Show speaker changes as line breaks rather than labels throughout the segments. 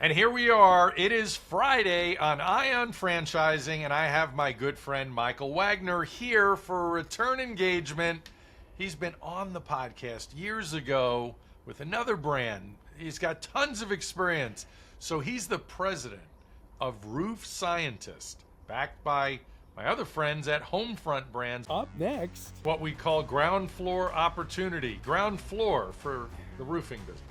And here we are. It is Friday on Ion Franchising, and I have my good friend Michael Wagner here for a return engagement. He's been on the podcast years ago with another brand. He's got tons of experience. So he's the president of Roof Scientist, backed by my other friends at Homefront Brands.
Up next,
What we call ground floor opportunity, ground floor for the roofing business.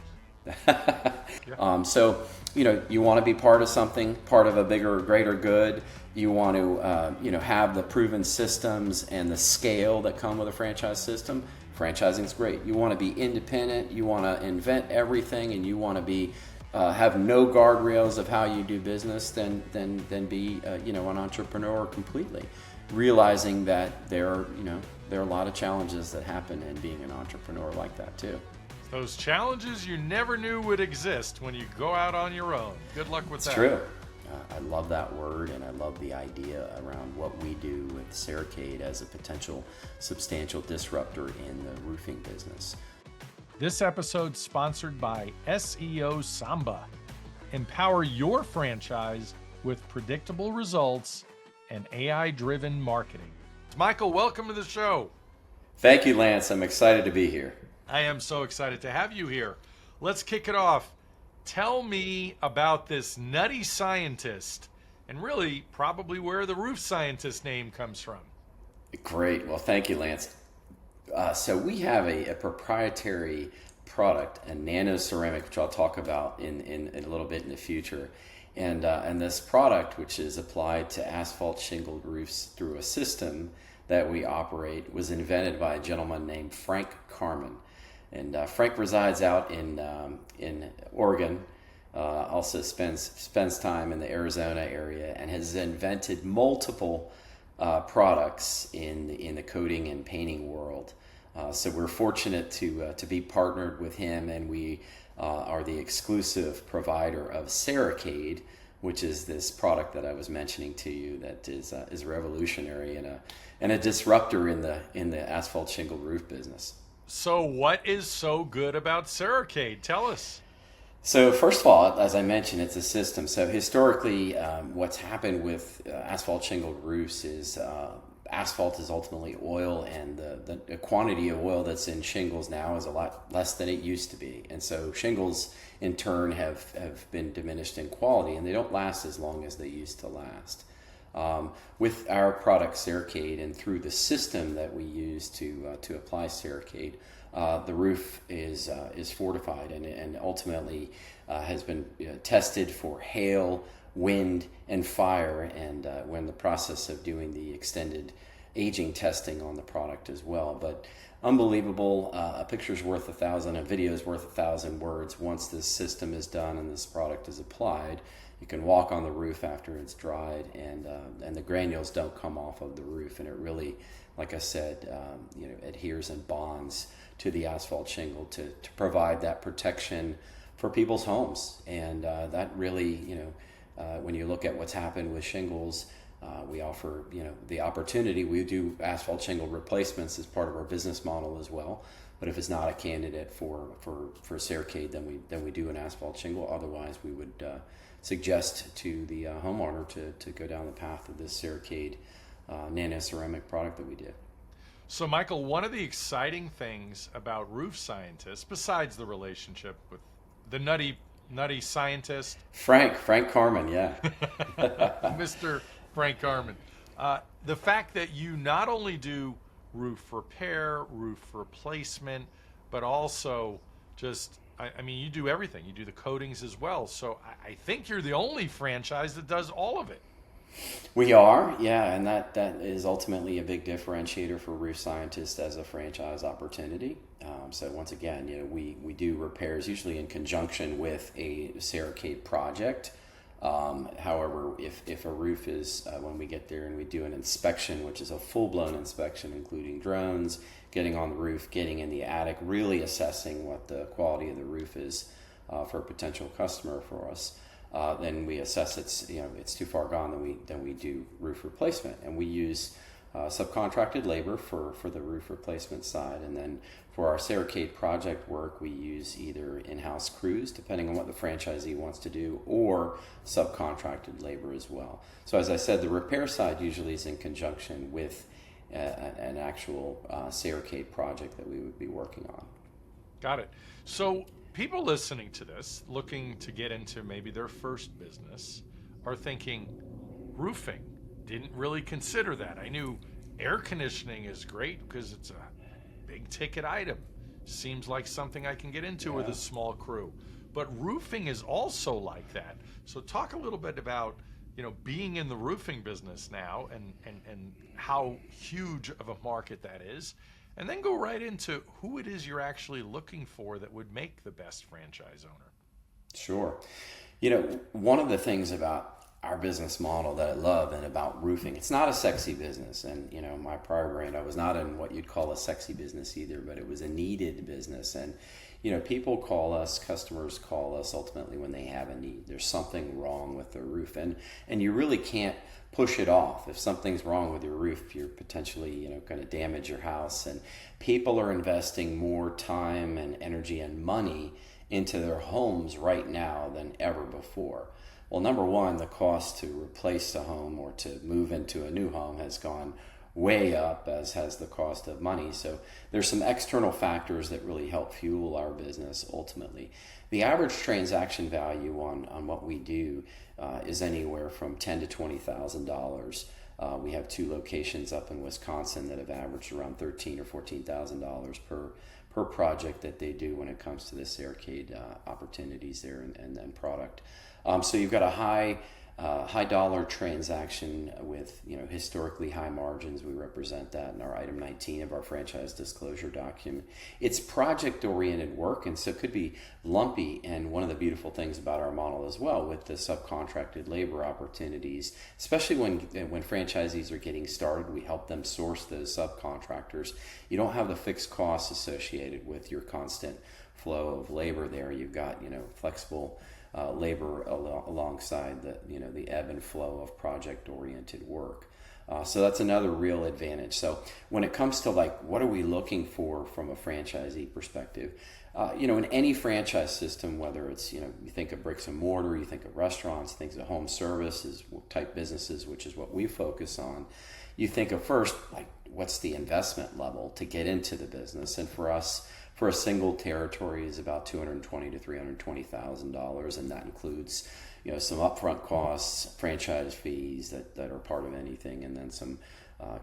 So, you want to be part of something, part of a bigger, greater good. You want to, have the proven systems and the scale that come with a franchise system. Franchising is great. You want to be independent. You want to invent everything, and you want to be have no guardrails of how you do business. Then be an entrepreneur completely. Realizing that there are a lot of challenges that happen in being an entrepreneur like that too.
Those challenges you never knew would exist when you go out on your own. Good luck with that.
It's true. I love that word, and I love the idea around what we do with SADE as a potential substantial disruptor in the roofing business.
This episode sponsored by SEO Samba. Empower your franchise with predictable results and AI-driven marketing. Michael, welcome to the show.
Thank you, Lance. I'm excited to be here.
I am so excited to have you here. Let's kick it off. Tell me about this nutty scientist and really probably where the roof scientist name comes from.
Great. Well, thank you, Lance. So we have a proprietary product, a nano-ceramic, which I'll talk about in a little bit in the future. And this product, which is applied to asphalt shingled roofs through a system that we operate, was invented by a gentleman named Frank Carman. And Frank resides out in Oregon, also spends time in the Arizona area, and has invented multiple products in the coating and painting world. So we're fortunate to be partnered with him, and we are the exclusive provider of SADE, which is this product that I was mentioning to you that is revolutionary and a disruptor in the asphalt shingle roof business.
So what is so good about SADE? Tell us.
So first of all, as I mentioned, it's a system. So historically, what's happened with asphalt shingled roofs is asphalt is ultimately oil, and the quantity of oil that's in shingles now is a lot less than it used to be. And so shingles, in turn, have been diminished in quality, and they don't last as long as they used to last. With our product SADE, and through the system that we use to apply SADE, the roof is fortified and ultimately has been tested for hail, wind, and fire, and we're in the process of doing the extended aging testing on the product as well. But unbelievable, a picture's worth 1,000, a video's worth 1,000 words. Once this system is done and this product is applied, you can walk on the roof after it's dried, and the granules don't come off of the roof, and it really, like I said, adheres and bonds to the asphalt shingle to provide that protection for people's homes. And that really, when you look at what's happened with shingles, we offer, the opportunity. We do asphalt shingle replacements as part of our business model as well. But if it's not a candidate for SADE, then we do an asphalt shingle. Otherwise, we would suggest to the homeowner to go down the path of this SADE nano-ceramic product that we did.
So, Michael, one of the exciting things about Roof Scientists, besides the relationship with the nutty scientist,
Frank Carman, yeah,
Mr. Frank Carman, the fact that you not only do roof repair, roof replacement, but also just, you do everything. You do the coatings as well. So I think you're the only franchise that does all of it.
We are, yeah, and that is ultimately a big differentiator for Roof Scientists as a franchise opportunity. So once again, we do repairs usually in conjunction with a SADE project. However, if a roof is, when we get there and we do an inspection, which is a full-blown inspection, including drones, getting on the roof, getting in the attic, really assessing what the quality of the roof is for a potential customer for us. Then we assess it's too far gone. Then we do roof replacement, and we use subcontracted labor for the roof replacement side. And then for our SADE project work, we use either in-house crews, depending on what the franchisee wants to do, or subcontracted labor as well. So as I said, the repair side usually is in conjunction with an actual SADE project that we would be working on.
Got it. So people listening to this, looking to get into maybe their first business, are thinking, roofing, didn't really consider that. I knew air conditioning is great because it's a big ticket item. Seems like something I can get into with a small crew. But roofing is also like that. So talk a little bit about, being in the roofing business now and how huge of a market that is. And then go right into who it is you're actually looking for that would make the best franchise owner.
Sure. One of the things about our business model that I love and about roofing, it's not a sexy business. And, my prior brand, I was not in what you'd call a sexy business either, but it was a needed business. And, people call us, customers call us ultimately when they have a need. There's something wrong with their roof. And you really can't push it off. If something's wrong with your roof, you're potentially, going to damage your house. And people are investing more time and energy and money into their homes right now than ever before. Well, number one, the cost to replace a home or to move into a new home has gone way up, as has the cost of money. So there's some external factors that really help fuel our business ultimately. The average transaction value on what we do is anywhere from $10,000 to $20,000. We have 2 locations up in Wisconsin that have averaged around $13,000 or $14,000 per project that they do when it comes to this arcade opportunities there and product. So you've got a high dollar transaction with historically high margins. We represent that in our item 19 of our franchise disclosure document. It's project oriented work, and so it could be lumpy. And one of the beautiful things about our model as well with the subcontracted labor opportunities, especially when franchisees are getting started, we help them source those subcontractors. You don't have the fixed costs associated with your constant flow of labor there. You've got flexible labor alongside the ebb and flow of project-oriented work. So that's another real advantage. So when it comes to what are we looking for from a franchisee perspective, in any franchise system, whether it's, you think of bricks and mortar, you think of restaurants, think of home services type businesses, which is what we focus on, you think of first, what's the investment level to get into the business? And for us, for a single territory is about $220,000 to $320,000, and that includes, some upfront costs, franchise fees that are part of anything, and then some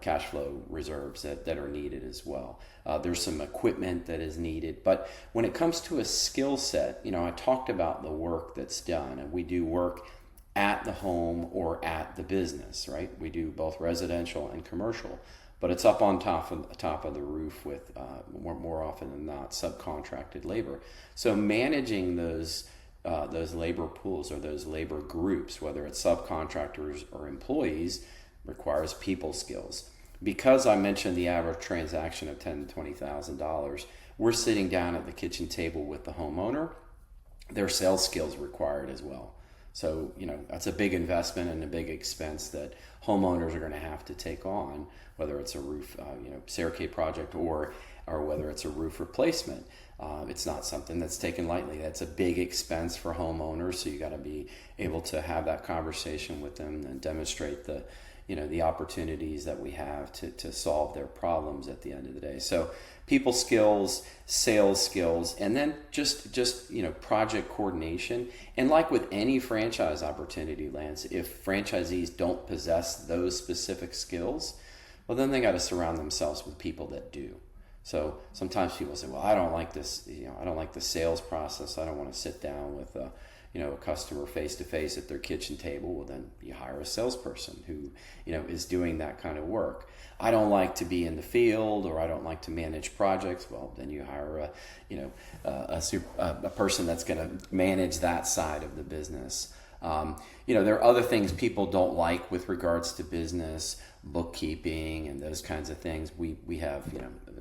cash flow reserves that are needed as well. There's some equipment that is needed, but when it comes to a skill set, I talked about the work that's done, and we do work at the home or at the business, right? We do both residential and commercial. But it's up on top of the roof with more often than not subcontracted labor. So managing those labor pools or those labor groups, whether it's subcontractors or employees, requires people skills. Because I mentioned the average transaction of $10,000 to $20,000, we're sitting down at the kitchen table with the homeowner. Their sales skills required as well. So that's a big investment and a big expense that homeowners are going to have to take on, whether it's a roof, SADE project or whether it's a roof replacement. It's not something that's taken lightly. That's a big expense for homeowners. So you got to be able to have that conversation with them and demonstrate the opportunities that we have to solve their problems at the end of the day. So people skills, sales skills, and then just project coordination. And like with any franchise opportunity, Lance, if franchisees don't possess those specific skills, well, then they got to surround themselves with people that do. So sometimes people say, well, I don't like this, I don't like the sales process. I don't want to sit down with a customer face to face at their kitchen table. Well, then you hire a salesperson who, is doing that kind of work. I don't like to be in the field, or I don't like to manage projects. Well, then you hire a person that's going to manage that side of the business. There are other things people don't like with regards to business, bookkeeping, and those kinds of things. We have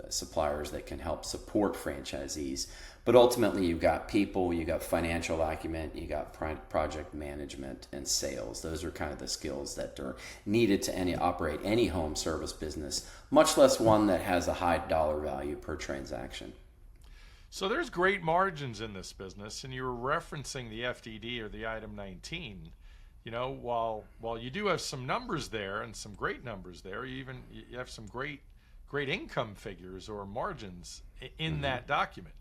suppliers that can help support franchisees. But ultimately, you've got people, you've got financial acumen, you got project management and sales. Those are kind of the skills that are needed to operate any home service business, much less one that has a high dollar value per transaction.
So there's great margins in this business, and you were referencing the FDD or the item 19. You know, while you do have some numbers there and some great numbers there, you have some great income figures or margins in that document.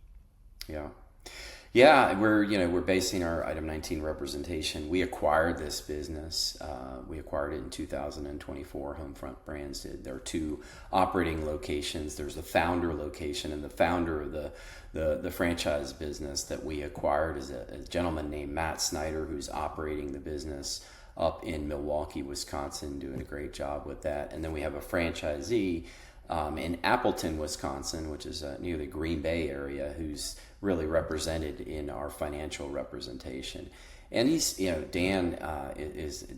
Yeah, we're basing our item 19 representation. We acquired this business. We acquired it in 2024. Homefront Brands did. There are 2 operating locations. There's the founder location, and the founder of the franchise business that we acquired is a gentleman named Matt Snyder, who's operating the business up in Milwaukee, Wisconsin, doing a great job with that. And then we have a franchisee in Appleton, Wisconsin, which is near the Green Bay area, who's really represented in our financial representation. And he's, Dan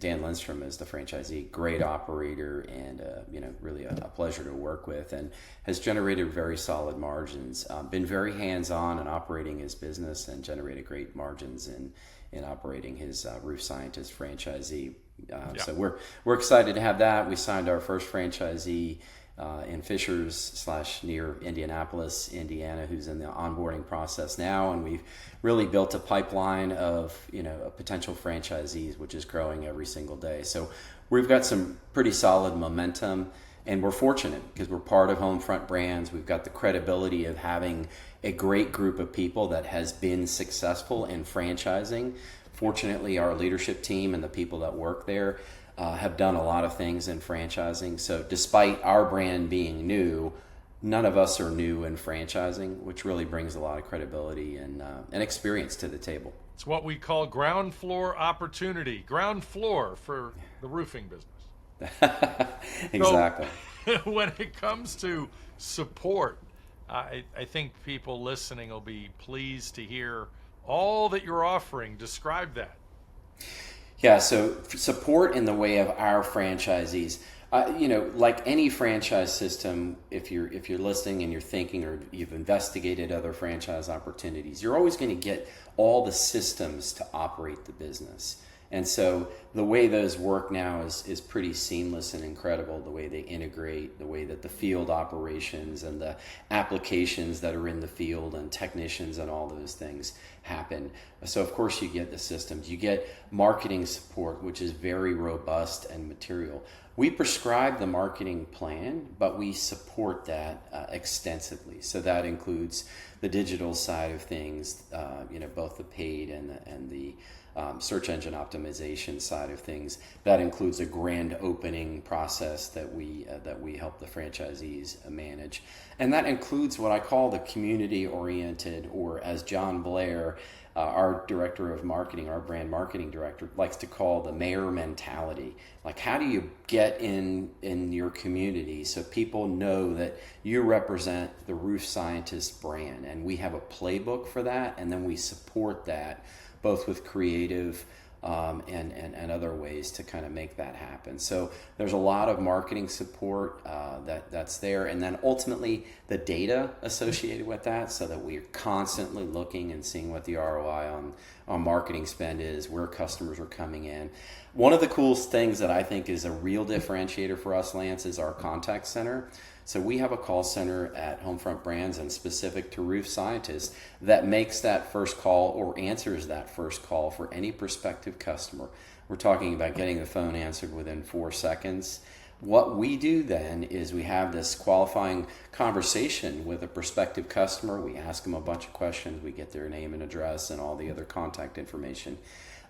Lindstrom is the franchisee, great operator, and really a pleasure to work with, and has generated very solid margins. Been very hands-on in operating his business, and generated great margins in operating his Roof Scientist franchisee. So we're excited to have that. We signed our first franchisee in Fishers / near Indianapolis, Indiana, who's in the onboarding process now, and we've really built a pipeline of potential franchisees, which is growing every single day. So we've got some pretty solid momentum, and we're fortunate because we're part of Homefront Brands. We've got the credibility of having a great group of people that has been successful in franchising. Fortunately, our leadership team and the people that work there have done a lot of things in franchising. So despite our brand being new, none of us are new in franchising, which really brings a lot of credibility and experience to the table.
It's what we call ground floor opportunity, ground floor for the roofing business.
Exactly.
So, when it comes to support, I think people listening will be pleased to hear all that you're offering. Describe that.
Yeah, so support in the way of our franchisees. Like any franchise system, if you're listening and you're thinking or you've investigated other franchise opportunities, you're always going to get all the systems to operate the business. And so the way those work now is pretty seamless and incredible, the way they integrate, the way that the field operations and the applications that are in the field and technicians and all those things happen. So of course you get the systems. You get marketing support, which is very robust and material. We prescribe the marketing plan, but we support that extensively. So that includes the digital side of things, both the paid and the search engine optimization side of things. That includes a grand opening process that we help the franchisees manage, and that includes what I call the community-oriented, or as John Blair, our director of marketing, our brand marketing director, likes to call the mayor mentality. Like, how do you get in your community so people know that you represent the Roof Scientist brand? And we have a playbook for that, and then we support that both with creative and other ways to kind of make that happen. So there's a lot of marketing support that's there, and then ultimately the data associated with that, so that we're constantly looking and seeing what the ROI on marketing spend is, where customers are coming in. One of the coolest things that I think is a real differentiator for us, Lance, is our contact center. So we have a call center at Homefront Brands and specific to Roof Scientists that makes that first call or answers that first call for any prospective customer. We're talking about getting the phone answered within 4 seconds. What we do then is we have this qualifying conversation with a prospective customer. We ask them a bunch of questions. We get their name and address and all the other contact information.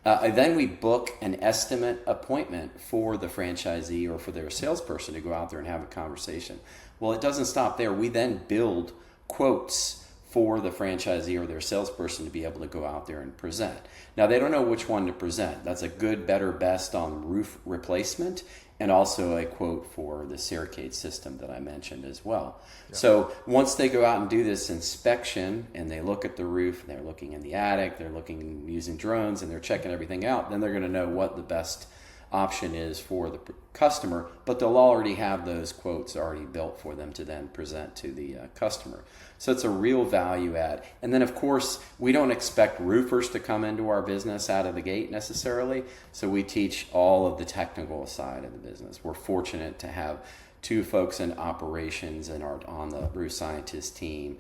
Then we book an estimate appointment for the franchisee or for their salesperson to go out there and have a conversation. Well, it doesn't stop there. We then build quotes for the franchisee or their salesperson to be able to go out there and present. Now, they don't know which one to present. That's a good, better, best on roof replacement, and also a quote for the Ceracade system that I mentioned as well. Yeah. So once they go out and do this inspection and they look at the roof, they're looking in the attic, they're looking using drones, and they're checking everything out, then they're going to know what the best option is for the customer, but they'll already have those quotes already built for them to then present to the customer. So it's a real value add. And then, of course, we don't expect roofers to come into our business out of the gate necessarily. So we teach all of the technical side of the business. We're fortunate to have 2 folks in operations and are on the roof scientist team,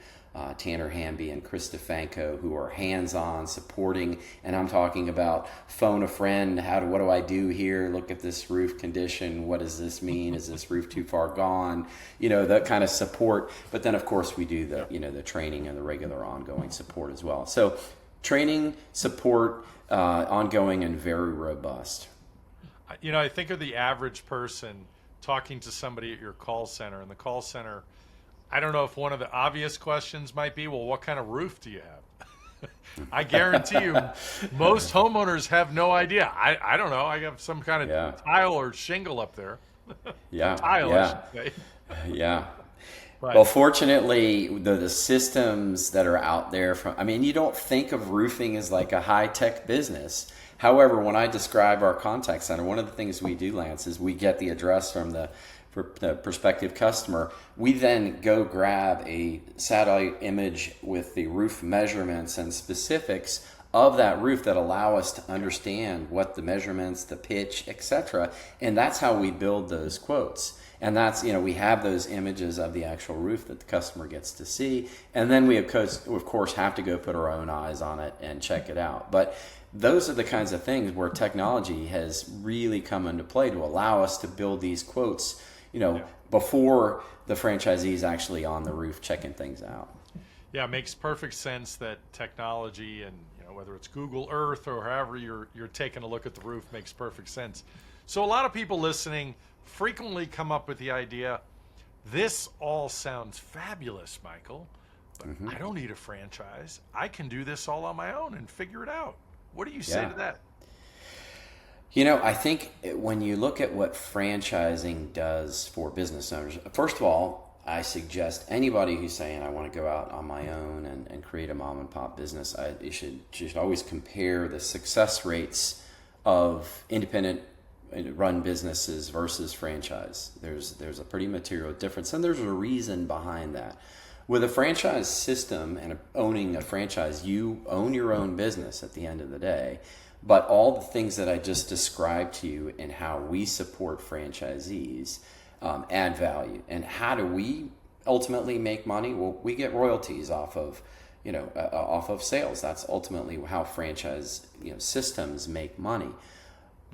Tanner Hamby and Chris Stefanko, who are hands-on supporting. And I'm talking about phone a friend. What do I do here? Look at this roof condition. What does this mean? Is this roof too far gone? That kind of support. But then, of course, we do the training and the regular ongoing support as well. So training, support, ongoing, and very robust.
I think of the average person talking to somebody at your call center, and the call center, I don't know if one of the obvious questions might be, well, what kind of roof do you have? I guarantee you most homeowners have no idea. I don't know. I have some kind of tile or shingle up there. Tile, I should say.
Yeah.
But,
well, fortunately, the systems that are out there you don't think of roofing as like a high-tech business. However, when I describe our contact center, one of the things we do, Lance, is we get the address from the prospective customer. We then go grab a satellite image with the roof measurements and specifics of that roof that allow us to understand what the measurements, the pitch, etc. And that's how we build those quotes. And that's, we have those images of the actual roof that the customer gets to see. And then we, of course, have to go put our own eyes on it and check it out. But those are the kinds of things where technology has really come into play to allow us to build these quotes, before the franchisee is actually on the roof checking things out.
Yeah, it makes perfect sense that technology and whether it's Google Earth or however you're taking a look at the roof makes perfect sense. So a lot of people listening frequently come up with the idea, this all sounds fabulous, Michael, but I don't need a franchise. I can do this all on my own and figure it out. What do you say to that?
I think when you look at what franchising does for business owners, first of all, I suggest anybody who's saying, I want to go out on my own and create a mom and pop business, you should always compare the success rates of independent run businesses versus franchise. There's a pretty material difference, and there's a reason behind that. With a franchise system and owning a franchise, you own your own business at the end of the day. But all the things that I just described to you and how we support franchisees add value. And how do we ultimately make money? Well, we get royalties off of sales. That's ultimately how franchise systems make money.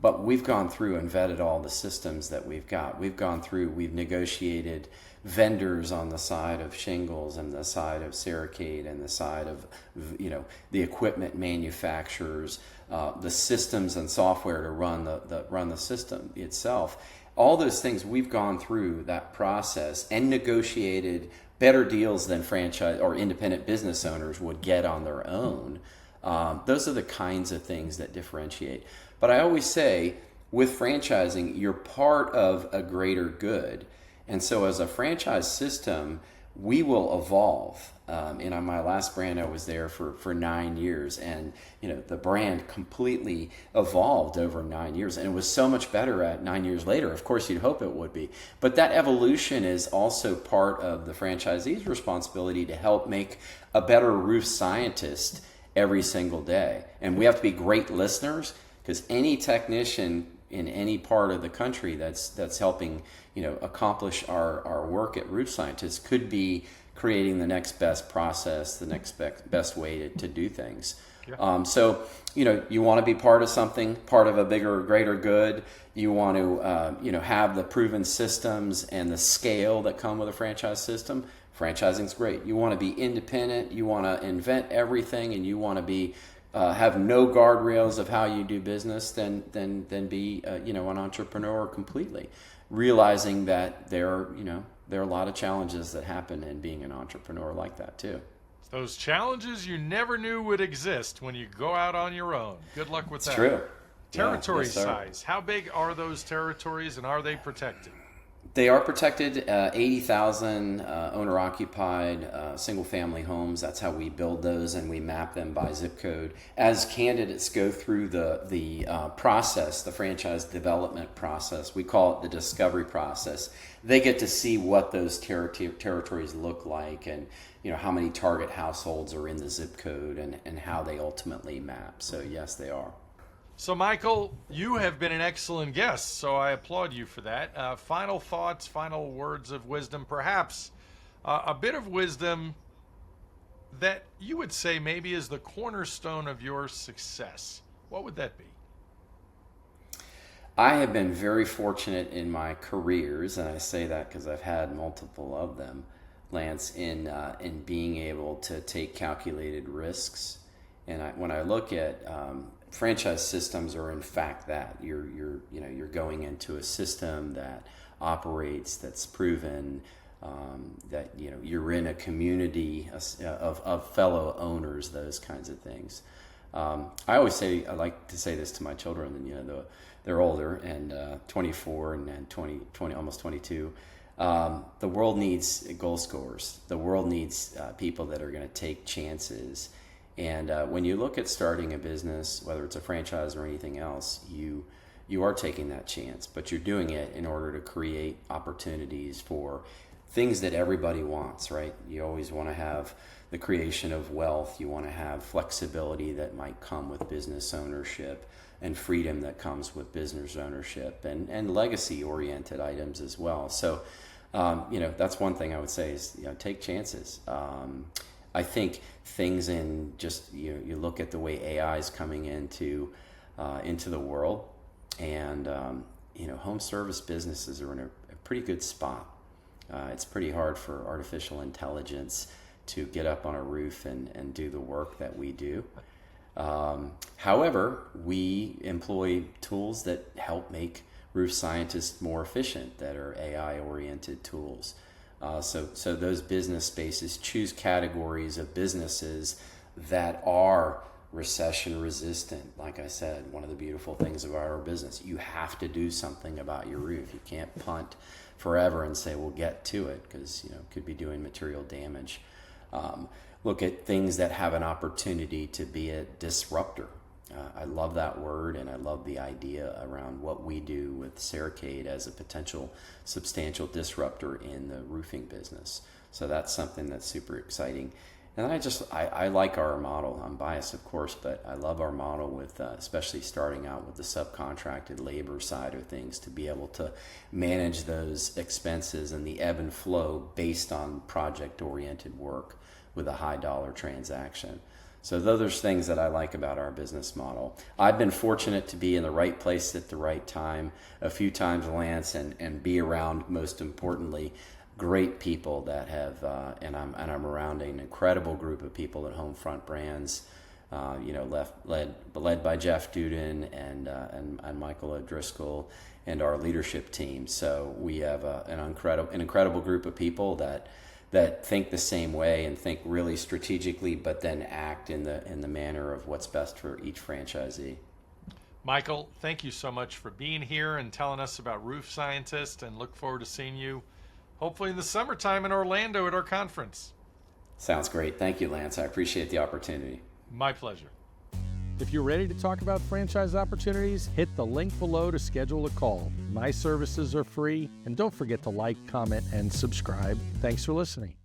But we've gone through and vetted all the systems that we've got. We've negotiated vendors on the side of shingles and the side of Ceracade and the side of the equipment manufacturers, the systems and software to run the system itself. All those things, we've gone through that process and negotiated better deals than franchise or independent business owners would get on their own. Those are the kinds of things that differentiate. But I always say, with franchising, you're part of a greater good. And so as a franchise system, we will evolve. In my last brand, I was there for 9 years, and the brand completely evolved over 9 years, and it was so much better at 9 years later. Of course, you'd hope it would be. But that evolution is also part of the franchisee's responsibility to help make a better roof scientist every single day. And we have to be great listeners, because any technician in any part of the country that's helping accomplish our work at Roof Scientists could be creating the next best process, the next best way to do things. Yeah. So you want to be part of something, part of a bigger, greater good. You want to have the proven systems and the scale that come with a franchise system. Franchising's great. You want to be independent. You want to invent everything, and you want to be have no guardrails of how you do business, then be an entrepreneur completely, realizing that there are a lot of challenges that happen in being an entrepreneur like that too.
Those challenges you never knew would exist when you go out on your own. Good luck with that.
It's true.
Territory size. How big are those territories, and are they protected?
They are protected. 80,000 owner-occupied single-family homes. That's how we build those, and we map them by zip code. As candidates go through the process, the franchise development process, we call it the discovery process. They get to see what those territories look like, and how many target households are in the zip code, and how they ultimately map. So yes, they are.
So, Michael, you have been an excellent guest, so I applaud you for that. Final thoughts, final words of wisdom, perhaps a bit of wisdom that you would say maybe is the cornerstone of your success. What would that be?
I have been very fortunate in my careers, and I say that because I've had multiple of them, Lance, in being able to take calculated risks. And when I look at franchise systems are in fact that you're going into a system that operates, that's proven, that you're in a community of fellow owners, those kinds of things. I like to say this to my children, and they're older and 24 and 20 almost 22. The world needs goal scorers. The world needs people that are going to take chances. And when you look at starting a business, whether it's a franchise or anything else, you are taking that chance, but you're doing it in order to create opportunities for things that everybody wants, right? You always want to have the creation of wealth. You want to have flexibility that might come with business ownership, and freedom that comes with business ownership, and legacy-oriented items as well. So, that's one thing I would say is, take chances. I think things in just you look at the way AI is coming into the world, and home service businesses are in a pretty good spot. It's pretty hard for artificial intelligence to get up on a roof and do the work that we do. However, we employ tools that help make roof scientists more efficient, that are AI-oriented tools. So those business spaces choose categories of businesses that are recession resistant. Like I said, one of the beautiful things about our business, you have to do something about your roof. You can't punt forever and say, we'll get to it, because it could be doing material damage. Look at things that have an opportunity to be a disruptor. I love that word, and I love the idea around what we do with SADE as a potential substantial disruptor in the roofing business. So that's something that's super exciting. And I like our model. I'm biased, of course, but I love our model with especially starting out with the subcontracted labor side of things, to be able to manage those expenses and the ebb and flow based on project-oriented work with a high-dollar transaction. So those are things that I like about our business model. I've been fortunate to be in the right place at the right time a few times, Lance, and be around, most importantly, great people that have, and I'm around an incredible group of people at Homefront Brands, led by Jeff Duden and Michael O'Driscoll and our leadership team. So we have an incredible group of people that think the same way and think really strategically, but then act in the manner of what's best for each franchisee.
Michael, thank you so much for being here and telling us about Roof Scientist, and look forward to seeing you hopefully in the summertime in Orlando at our conference.
Sounds great. Thank you, Lance. I appreciate the opportunity.
My pleasure.
If you're ready to talk about franchise opportunities, hit the link below to schedule a call. My services are free, and don't forget to like, comment, and subscribe. Thanks for listening.